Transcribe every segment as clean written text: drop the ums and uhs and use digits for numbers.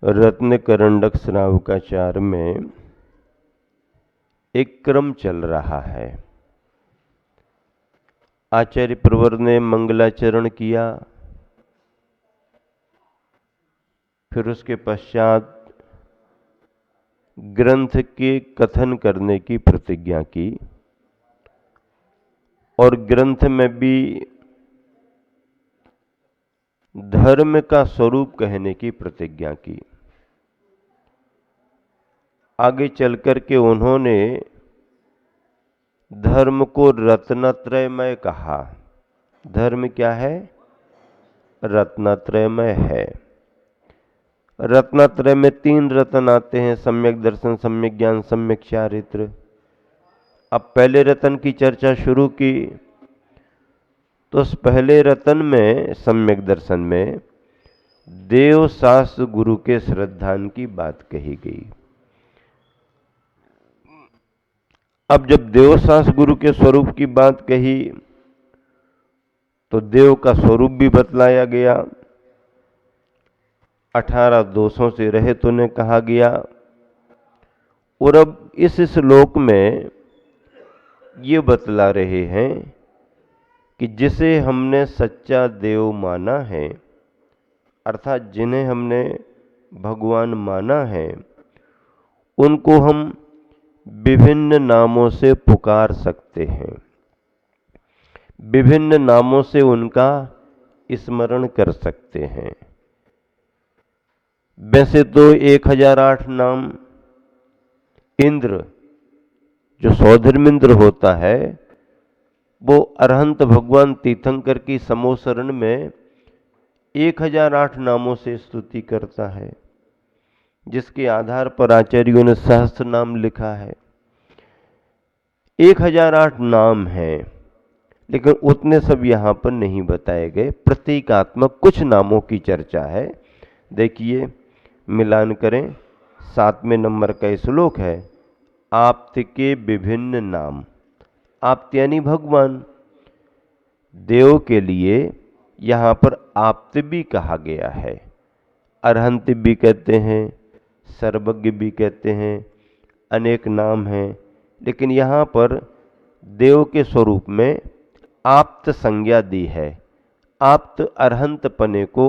रत्न करंडक श्रावकाचार में एक क्रम चल रहा है। आचार्य प्रवर ने मंगलाचरण किया, फिर उसके पश्चात ग्रंथ के कथन करने की प्रतिज्ञा की और ग्रंथ में भी धर्म का स्वरूप कहने की प्रतिज्ञा की। आगे चलकर के उन्होंने धर्म को रत्नत्रयमय कहा। धर्म क्या है? रत्नत्रयमय है। रत्नत्रय में 3 रत्न आते हैं, सम्यक दर्शन, सम्यक ज्ञान, सम्यक चारित्र। अब पहले रत्न की चर्चा शुरू की तो उस पहले रत्न में, सम्यक दर्शन में, देव शास्त्र गुरु के श्रद्धान की बात कही गई। अब जब देवशास्त्र गुरु के स्वरूप की बात कही तो देव का स्वरूप भी बतलाया गया। 18 दोषों से रहित उन्हें कहा गया। और अब इस श्लोक में ये बतला रहे हैं कि जिसे हमने सच्चा देव माना है, अर्थात जिन्हें हमने भगवान माना है, उनको हम विभिन्न नामों से पुकार सकते हैं, विभिन्न नामों से उनका स्मरण कर सकते हैं। वैसे तो 1008 नाम इंद्र, जो सौधर्मिंद्र होता है, वो अरहंत भगवान तीर्थंकर की समोसरण में 1008 नामों से स्तुति करता है, जिसके आधार पर आचार्यों ने सहस्त्र नाम लिखा है। 1008 नाम हैं, लेकिन उतने सब यहां पर नहीं बताए गए। प्रतीकात्मक कुछ नामों की चर्चा है। देखिए, मिलान करें। 7वें नंबर का श्लोक है, आप्त के विभिन्न नाम। आप्त यानी भगवान। देव के लिए यहां पर आप्त भी कहा गया है, अरहंत भी कहते हैं, सर्वज्ञ भी कहते हैं, अनेक नाम हैं। लेकिन यहाँ पर देव के स्वरूप में आप्त संज्ञा दी है। आप्त अरहंत पने को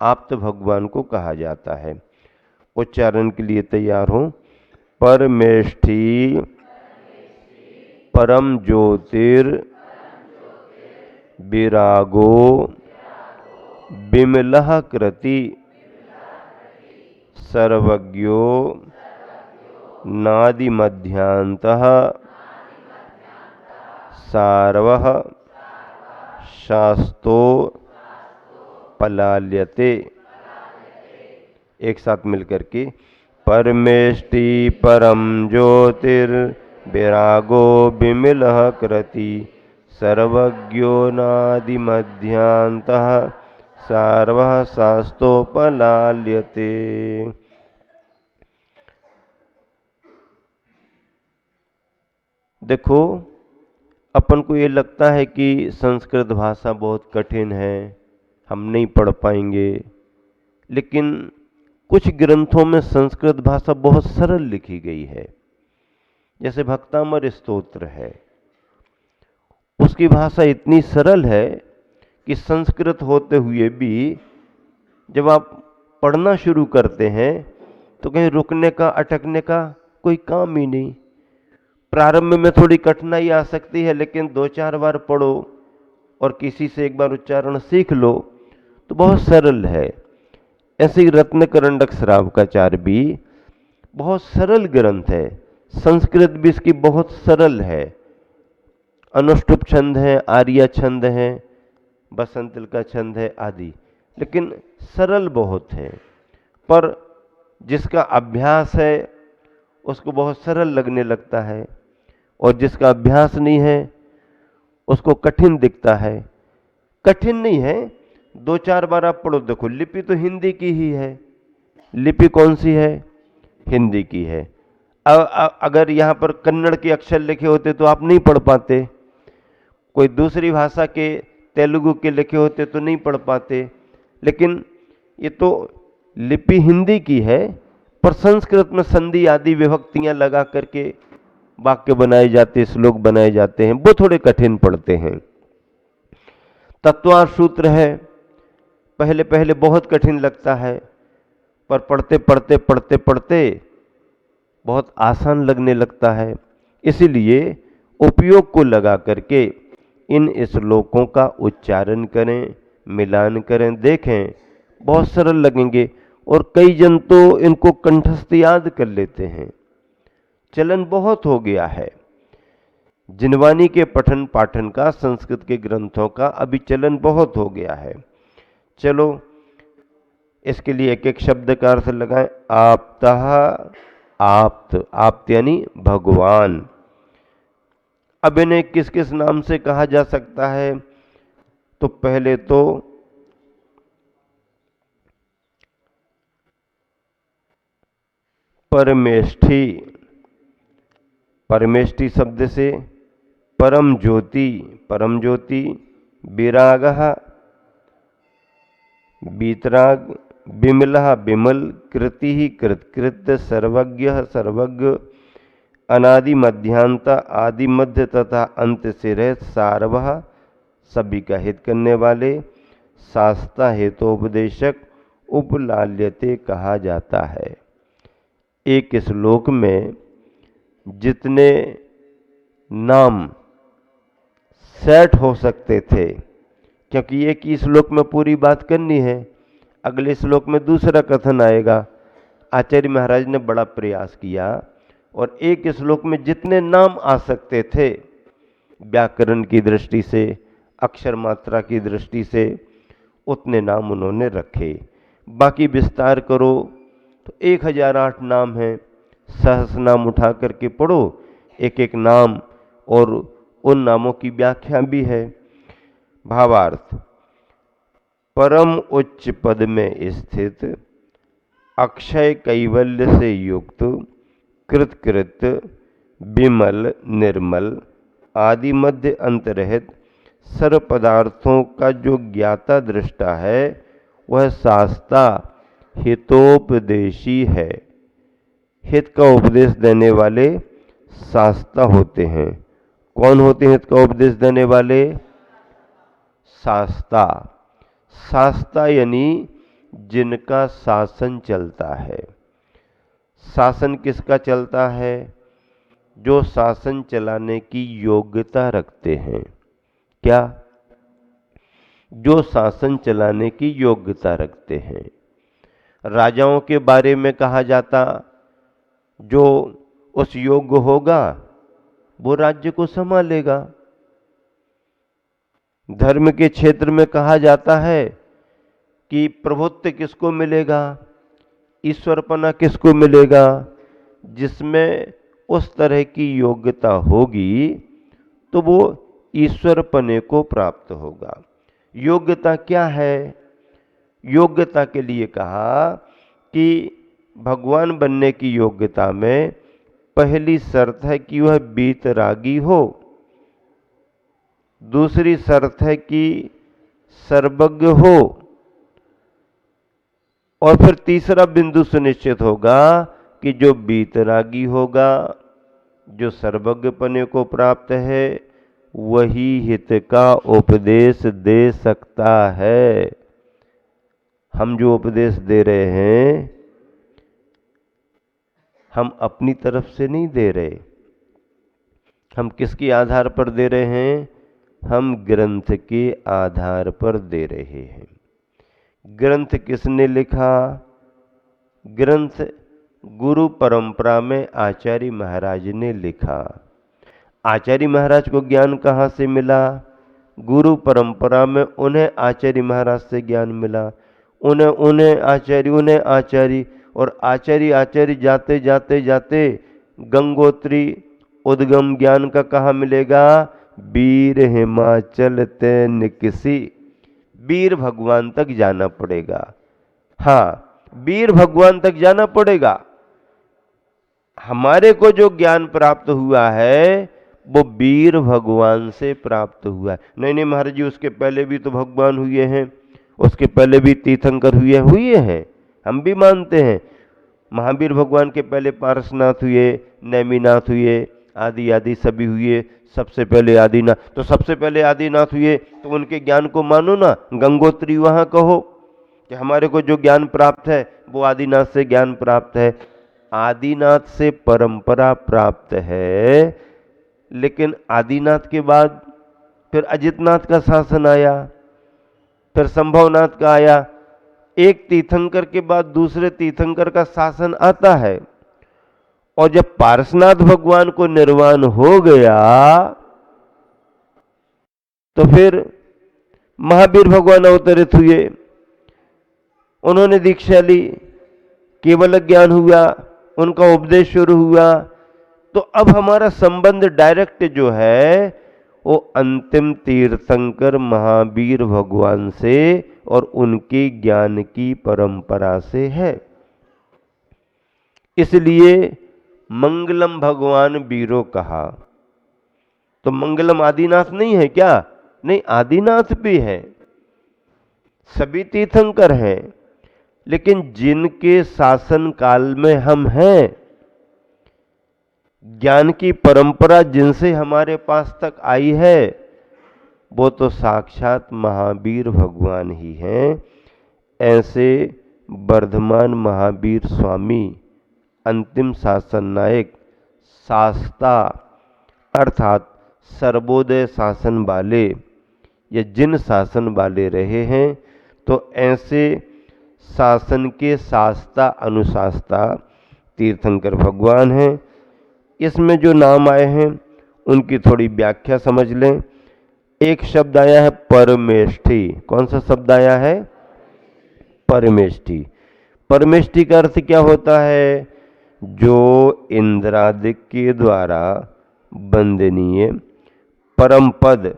आप्त भगवान को कहा जाता है। उच्चारण के लिए तैयार हो। परमेष्ठी परम ज्योतिर विरागो विमलः कृति सर्वज्ञो नादि मध्यांतः सार्वः शास्तो पलाल्यते। एक साथ मिलकर के, परमेष्टि परम ज्योतिर विरागो विमलः कृति सर्वज्ञो नादि मध्यांतः सार्वः शास्तो पलाल्यते। देखो, अपन को ये लगता है कि संस्कृत भाषा बहुत कठिन है, हम नहीं पढ़ पाएंगे। लेकिन कुछ ग्रंथों में संस्कृत भाषा बहुत सरल लिखी गई है। जैसे भक्तामर स्तोत्र है, उसकी भाषा इतनी सरल है कि संस्कृत होते हुए भी जब आप पढ़ना शुरू करते हैं तो कहीं रुकने का, अटकने का कोई काम ही नहीं। प्रारंभ में थोड़ी कठिनाई आ सकती है, लेकिन 2-4 बार पढ़ो और किसी से एक बार उच्चारण सीख लो तो बहुत सरल है। ऐसे ही रत्न करंडक श्रावकाचार भी बहुत सरल ग्रंथ है। संस्कृत भी इसकी बहुत सरल है। अनुष्टुप छंद है, आर्या छंद है, बसंतिल का छंद है आदि, लेकिन सरल बहुत है। पर जिसका अभ्यास है उसको बहुत सरल लगने लगता है, और जिसका अभ्यास नहीं है उसको कठिन दिखता है। कठिन नहीं है, 2-4 बार आप पढ़ो। देखो, लिपि तो हिंदी की ही है। लिपि कौन सी है? हिंदी की है। अगर यहाँ पर कन्नड़ के अक्षर लिखे होते तो आप नहीं पढ़ पाते, कोई दूसरी भाषा के, तेलुगु के लिखे होते तो नहीं पढ़ पाते। लेकिन ये तो लिपि हिंदी की है, पर संस्कृत में संधि आदि विभक्तियां लगा करके वाक्य बनाए जाते, श्लोक बनाए जाते हैं, वो थोड़े कठिन पड़ते हैं। तत्वार्थ सूत्र है, पहले पहले बहुत कठिन लगता है, पर पढ़ते पढ़ते पढ़ते पढ़ते बहुत आसान लगने लगता है। इसीलिए उपयोग को लगा करके इन श्लोकों का उच्चारण करें, मिलान करें, देखें, बहुत सरल लगेंगे। और कई जन तो इनको कंठस्थ याद कर लेते हैं। चलन बहुत हो गया है जिनवानी के पठन पाठन का, संस्कृत के ग्रंथों का अभी चलन बहुत हो गया है। चलो इसके लिए एक एक शब्द का अर्थ लगाएं। आप्तः, आप्त, आप्त यानी भगवान। अब इन्हें किस किस नाम से कहा जा सकता है? तो पहले तो परमेष्ठी, परमेष्ठी शब्द से परम ज्योति, परम ज्योति, विरागः, वीतराग, विमलः, विमल, कृति, कृत, सर्वज्ञः, सर्वज्ञ, अनादि मध्यांत, आदि मध्य तथा अंत से रहित, सार्वः, सभी का हित करने वाले, शास्ता, हेतोपदेशक, उपलाल्यते कहा जाता है। एक श्लोक में जितने नाम सेट हो सकते थे, क्योंकि एक ही श्लोक में पूरी बात करनी है, अगले श्लोक में दूसरा कथन आएगा। आचार्य महाराज ने बड़ा प्रयास किया और एक श्लोक में जितने नाम आ सकते थे, व्याकरण की दृष्टि से, अक्षर मात्रा की दृष्टि से, उतने नाम उन्होंने रखे। बाकी विस्तार करो तो 1008 नाम हैं। सहस्र नाम उठा करके पढ़ो, एक एक नाम और उन नामों की व्याख्या भी है। भावार्थ, परम उच्च पद में स्थित, अक्षय कैवल्य से युक्त, कृत, विमल, निर्मल, आदि मध्य अंतरहित, सर्व पदार्थों का जो ज्ञाता दृष्टा है, वह शास्ता, हितोपदेशी है। हित का उपदेश देने वाले शास्ता होते हैं। कौन होते हैं हित का उपदेश देने वाले? शास्ता। शास्ता यानी जिनका शासन चलता है। शासन किसका चलता है? जो शासन चलाने की योग्यता रखते हैं। क्या? जो शासन चलाने की योग्यता रखते हैं। राजाओं के बारे में कहा जाता, जो उस योग्य होगा वो राज्य को संभालेगा। धर्म के क्षेत्र में कहा जाता है कि प्रभुत्व किसको मिलेगा, ईश्वरपना किसको मिलेगा? जिसमें उस तरह की योग्यता होगी तो वो ईश्वरपने को प्राप्त होगा। योग्यता क्या है? योग्यता के लिए कहा कि भगवान बनने की योग्यता में पहली शर्त है कि वह वीतरागी हो, दूसरी शर्त है कि सर्वज्ञ हो, और फिर तीसरा बिंदु सुनिश्चित होगा कि जो वीतरागी होगा, जो सर्वज्ञपने को प्राप्त है, वही हित का उपदेश दे सकता है। हम जो उपदेश दे रहे हैं, हम अपनी तरफ से नहीं दे रहे। हम किसके आधार पर दे रहे हैं? हम ग्रंथ के आधार पर दे रहे हैं। ग्रंथ किसने लिखा? ग्रंथ गुरु परंपरा में आचार्य महाराज ने लिखा। आचार्य महाराज को ज्ञान कहाँ से मिला? गुरु परंपरा में उन्हें आचार्य महाराज से ज्ञान मिला। उन्हें आचार्य और आचार्य जाते जाते जाते गंगोत्री उद्गम ज्ञान का कहाँ मिलेगा? वीर हिमाचल ते निकसी। वीर भगवान तक जाना पड़ेगा। हाँ, वीर भगवान तक जाना पड़ेगा। हमारे को जो ज्ञान प्राप्त हुआ है वो वीर भगवान से प्राप्त हुआ है। नहीं महाराज जी, उसके पहले भी तो भगवान हुए हैं, उसके पहले भी तीर्थंकर हुए हैं। हम भी मानते हैं। महावीर भगवान के पहले पारसनाथ हुए, नेमिनाथ हुए, आदि आदि सभी हुए। सबसे पहले आदिनाथ, तो सबसे पहले आदिनाथ हुए तो उनके ज्ञान को मानो ना, गंगोत्री वहां कहो कि हमारे को जो ज्ञान प्राप्त है वो आदिनाथ से ज्ञान प्राप्त है। आदिनाथ से परंपरा प्राप्त है, लेकिन आदिनाथ के बाद फिर अजितनाथ का शासन आया, फिर संभवनाथ का आया। एक तीर्थंकर के बाद दूसरे तीर्थंकर का शासन आता है, और जब पारसनाथ भगवान को निर्वाण हो गया तो फिर महावीर भगवान अवतरित हुए, उन्होंने दीक्षा ली, केवल ज्ञान हुआ, उनका उपदेश शुरू हुआ। तो अब हमारा संबंध डायरेक्ट जो है वो अंतिम तीर्थंकर महावीर भगवान से और उनके ज्ञान की परंपरा से है। इसलिए मंगलम भगवान वीरो कहा। तो मंगलम आदिनाथ नहीं है क्या? नहीं, आदिनाथ भी है, सभी तीर्थंकर हैं, लेकिन जिनके शासन काल में हम हैं, ज्ञान की परंपरा जिनसे हमारे पास तक आई है, वो तो साक्षात महावीर भगवान ही हैं। ऐसे वर्धमान महावीर स्वामी अंतिम शासन नायक, शास्ता अर्थात सर्वोदय शासन वाले, या जिन शासन वाले रहे हैं, तो ऐसे शासन के शास्ता अनुशास्ता तीर्थंकर भगवान हैं। इसमें जो नाम आए हैं उनकी थोड़ी व्याख्या समझ लें। एक शब्द आया है परमेष्ठी। कौन सा शब्द आया है? परमेष्ठी। परमेष्ठी का अर्थ क्या होता है? जो इंद्रादि के द्वारा वंदनीय परम पद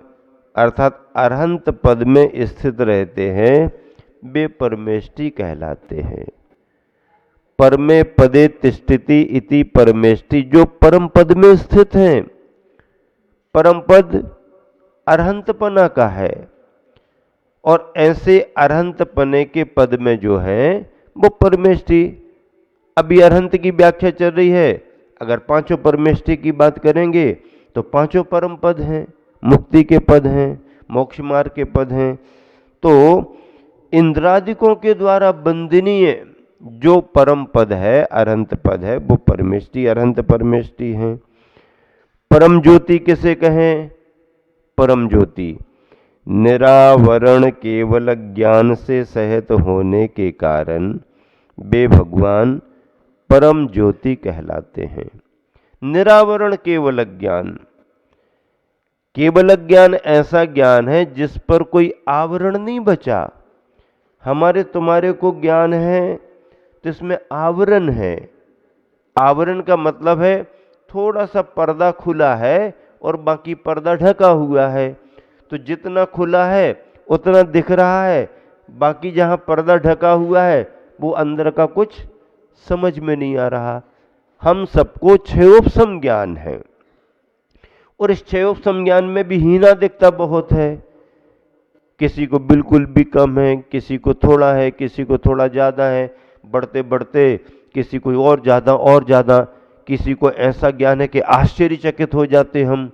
अर्थात अरहंत पद में स्थित रहते हैं, वे परमेष्ठी कहलाते हैं। परमे पदे तिष्ठति इति परमेष्ठी, जो परम पद में स्थित हैं। परम पद अरहंतपना का है, और ऐसे अरहंतपने के पद में जो है वो परमेष्ठी। अभी अरहंत की व्याख्या चल रही है, अगर पांचों परमेष्ठी की बात करेंगे तो पांचों परम पद हैं, मुक्ति के पद हैं, मोक्ष मार्ग के पद हैं। तो इंद्रादिकों के द्वारा वंदनीय जो परम पद है, अरहंत पद है, वो परमेष्ठी अरहंत परमेष्ठी हैं। परम ज्योति किसे कहें? परम ज्योति निरावरण केवल ज्ञान से सहित होने के कारण वे भगवान परम ज्योति कहलाते हैं। निरावरण केवल ज्ञान, केवल ज्ञान ऐसा ज्ञान है जिस पर कोई आवरण नहीं बचा। हमारे तुम्हारे को ज्ञान है तो इसमें आवरण है। आवरण का मतलब है थोड़ा सा पर्दा खुला है और बाकी पर्दा ढका हुआ है। तो जितना खुला है उतना दिख रहा है, बाकी जहां पर्दा ढका हुआ है वो अंदर का कुछ समझ में नहीं आ रहा। हम सबको क्षयोपम ज्ञान है, और इस क्षयोपम ज्ञान में भी हीनादिकता बहुत है। किसी को बिल्कुल भी कम है, किसी को थोड़ा है, किसी को थोड़ा ज़्यादा है, बढ़ते बढ़ते किसी को और ज़्यादा, किसी को ऐसा ज्ञान है कि आश्चर्यचकित हो जाते हम।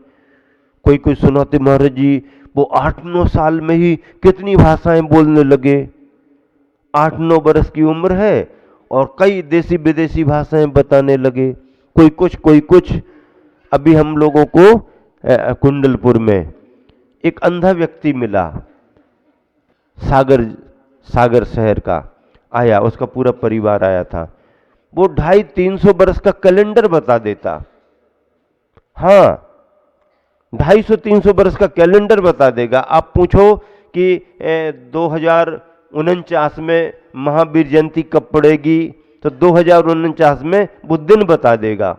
कोई सुनाते महाराज जी वो 8-9 साल में ही कितनी भाषाएं बोलने लगे। 8-9 बरस की उम्र है और कई देसी विदेशी भाषाएं बताने लगे, कोई कुछ। अभी हम लोगों को कुंडलपुर में एक अंधा व्यक्ति मिला, सागर शहर का आया, उसका पूरा परिवार आया था। वो 250-300 बरस का कैलेंडर बता देता। हाँ, 250-300 बरस का कैलेंडर बता देगा। आप पूछो कि 2049 में महावीर जयंती कब पड़ेगी, तो 2049 में वो दिन बता देगा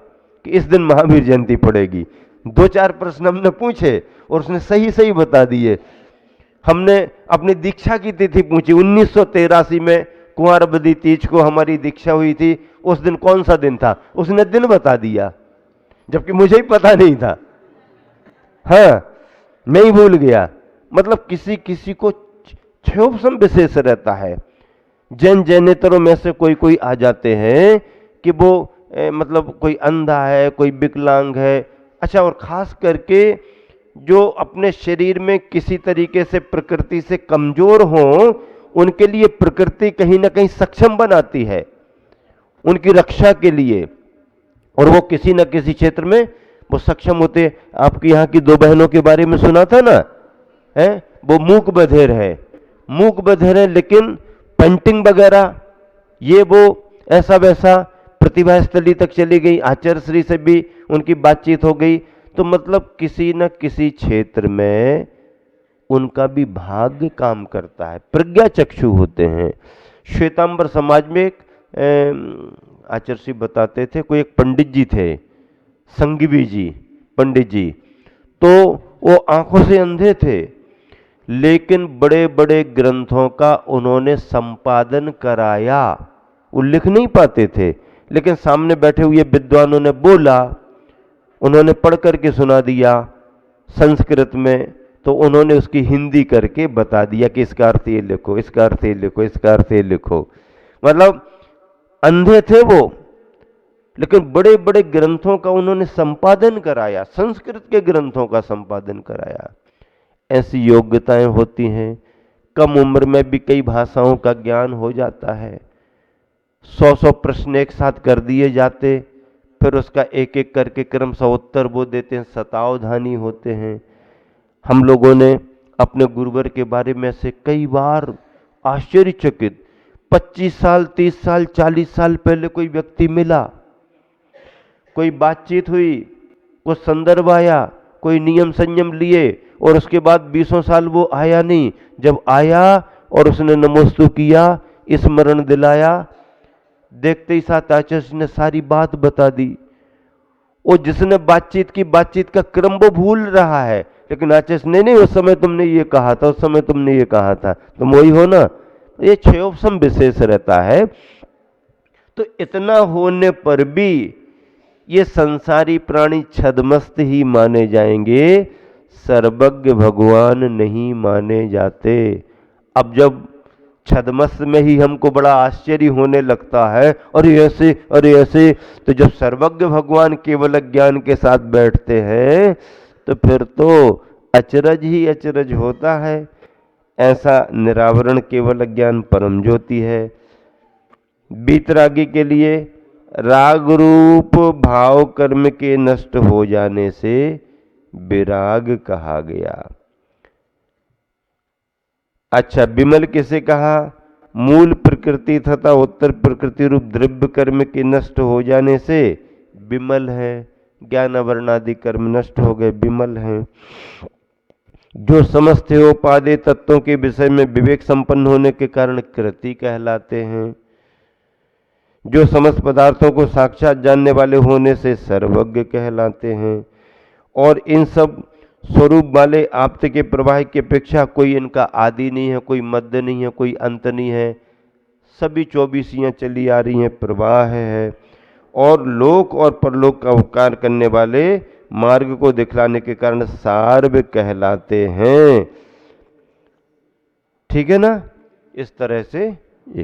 कि इस दिन महावीर जयंती पड़ेगी। 2-4 प्रश्न हमने पूछे और उसने सही बता दिए। हमने अपनी दीक्षा की तिथि पूछी, 1983 में कुंवारबदी तीज को हमारी दीक्षा हुई थी, उस दिन कौन सा दिन था, उसने दिन बता दिया, जबकि मुझे ही पता नहीं था। हाँ, मैं ही भूल गया। मतलब किसी को क्षयोपम विशेष रहता है। जैन जैनेतरों में से कोई कोई आ जाते हैं कि वो मतलब कोई अंधा है, कोई विकलांग है। अच्छा, और खास करके जो अपने शरीर में किसी तरीके से प्रकृति से कमजोर हों, उनके लिए प्रकृति कहीं ना कहीं सक्षम बनाती है उनकी रक्षा के लिए, और वो किसी न किसी क्षेत्र में वो सक्षम होते। आपके यहाँ की दो बहनों के बारे में सुना था ना, है वो मूक बधिर है, मूक बधिर है, लेकिन पेंटिंग वगैरह ये वो ऐसा वैसा प्रतिभा स्थली तक चली गई, आचार्य श्री से भी उनकी बातचीत हो गई। तो मतलब किसी न किसी क्षेत्र में उनका भी भाग्य काम करता है, प्रज्ञा चक्षु होते हैं। श्वेतांबर समाज में एक आचार्य श्री बताते थे, कोई एक पंडित जी थे, संघवी जी पंडित जी, तो वो आंखों से अंधे थे, लेकिन बड़े बड़े ग्रंथों का उन्होंने संपादन कराया। वो लिख नहीं पाते थे, लेकिन सामने बैठे हुए विद्वानों ने बोला, उन्होंने पढ़ करके सुना दिया संस्कृत में, तो उन्होंने उसकी हिंदी करके बता दिया कि इसका अर्थ ये लिखो, इसका अर्थ ये लिखो, इसका अर्थ ये लिखो। मतलब अंधे थे वो, लेकिन बड़े बड़े ग्रंथों का उन्होंने संपादन कराया, संस्कृत के ग्रंथों का संपादन कराया। ऐसी योग्यताएं होती हैं। कम उम्र में भी कई भाषाओं का ज्ञान हो जाता है। 100 प्रश्न एक साथ कर दिए जाते, फिर उसका एक एक करके क्रमशः उत्तर वो देते हैं, शतावधानी होते हैं। हम लोगों ने अपने गुरुवर के बारे में से कई बार आश्चर्यचकित, 25 साल 30 साल 40 साल पहले कोई व्यक्ति मिला, कोई बातचीत हुई, कुछ संदर्भ आया, कोई नियम संयम लिए, और उसके बाद 20 साल वो आया नहीं। जब आया और उसने नमोस्तु किया, स्मरण दिलाया, देखते ही साथ आचार्य ने सारी बात बता दी। वो जिसने बातचीत की, बातचीत का क्रम वो भूल रहा है, लेकिन आचार्य ने नहीं, उस समय तुमने ये कहा था, उस समय तुमने ये कहा था, तुम वही हो ना। ये क्षयोपम विशेष रहता है। तो इतना होने पर भी ये संसारी प्राणी छद्मस्त ही माने जाएंगे, सर्वज्ञ भगवान नहीं माने जाते। अब जब छद्मस्त में ही हमको बड़ा आश्चर्य होने लगता है, अरे ऐसे अरे ऐसे, तो जब सर्वज्ञ भगवान केवल ज्ञान के साथ बैठते हैं तो फिर तो अचरज ही अचरज होता है। ऐसा निरावरण केवल ज्ञान परम ज्योति है। बीतरागी के लिए राग रूप भाव कर्म के नष्ट हो जाने से विराग कहा गया। अच्छा, विमल किसे कहा? मूल प्रकृति तथा उत्तर प्रकृति रूप द्रव्य कर्म के नष्ट हो जाने से विमल है। ज्ञान वर्णादि कर्म नष्ट हो गए, विमल हैं। जो समस्त उपादेय तत्वों के विषय में विवेक संपन्न होने के कारण कृति कहलाते हैं। जो समस्त पदार्थों को साक्षात जानने वाले होने से सर्वज्ञ कहलाते हैं। और इन सब स्वरूप वाले आप्त के प्रवाह की अपेक्षा कोई इनका आदि नहीं है, कोई मध्य नहीं है, कोई अंत नहीं है। सभी 24 चली आ रही हैं, प्रवाह है। और लोक और परलोक का उपकार करने वाले मार्ग को दिखलाने के कारण सार्व कहलाते हैं। ठीक है ना? इस तरह से ये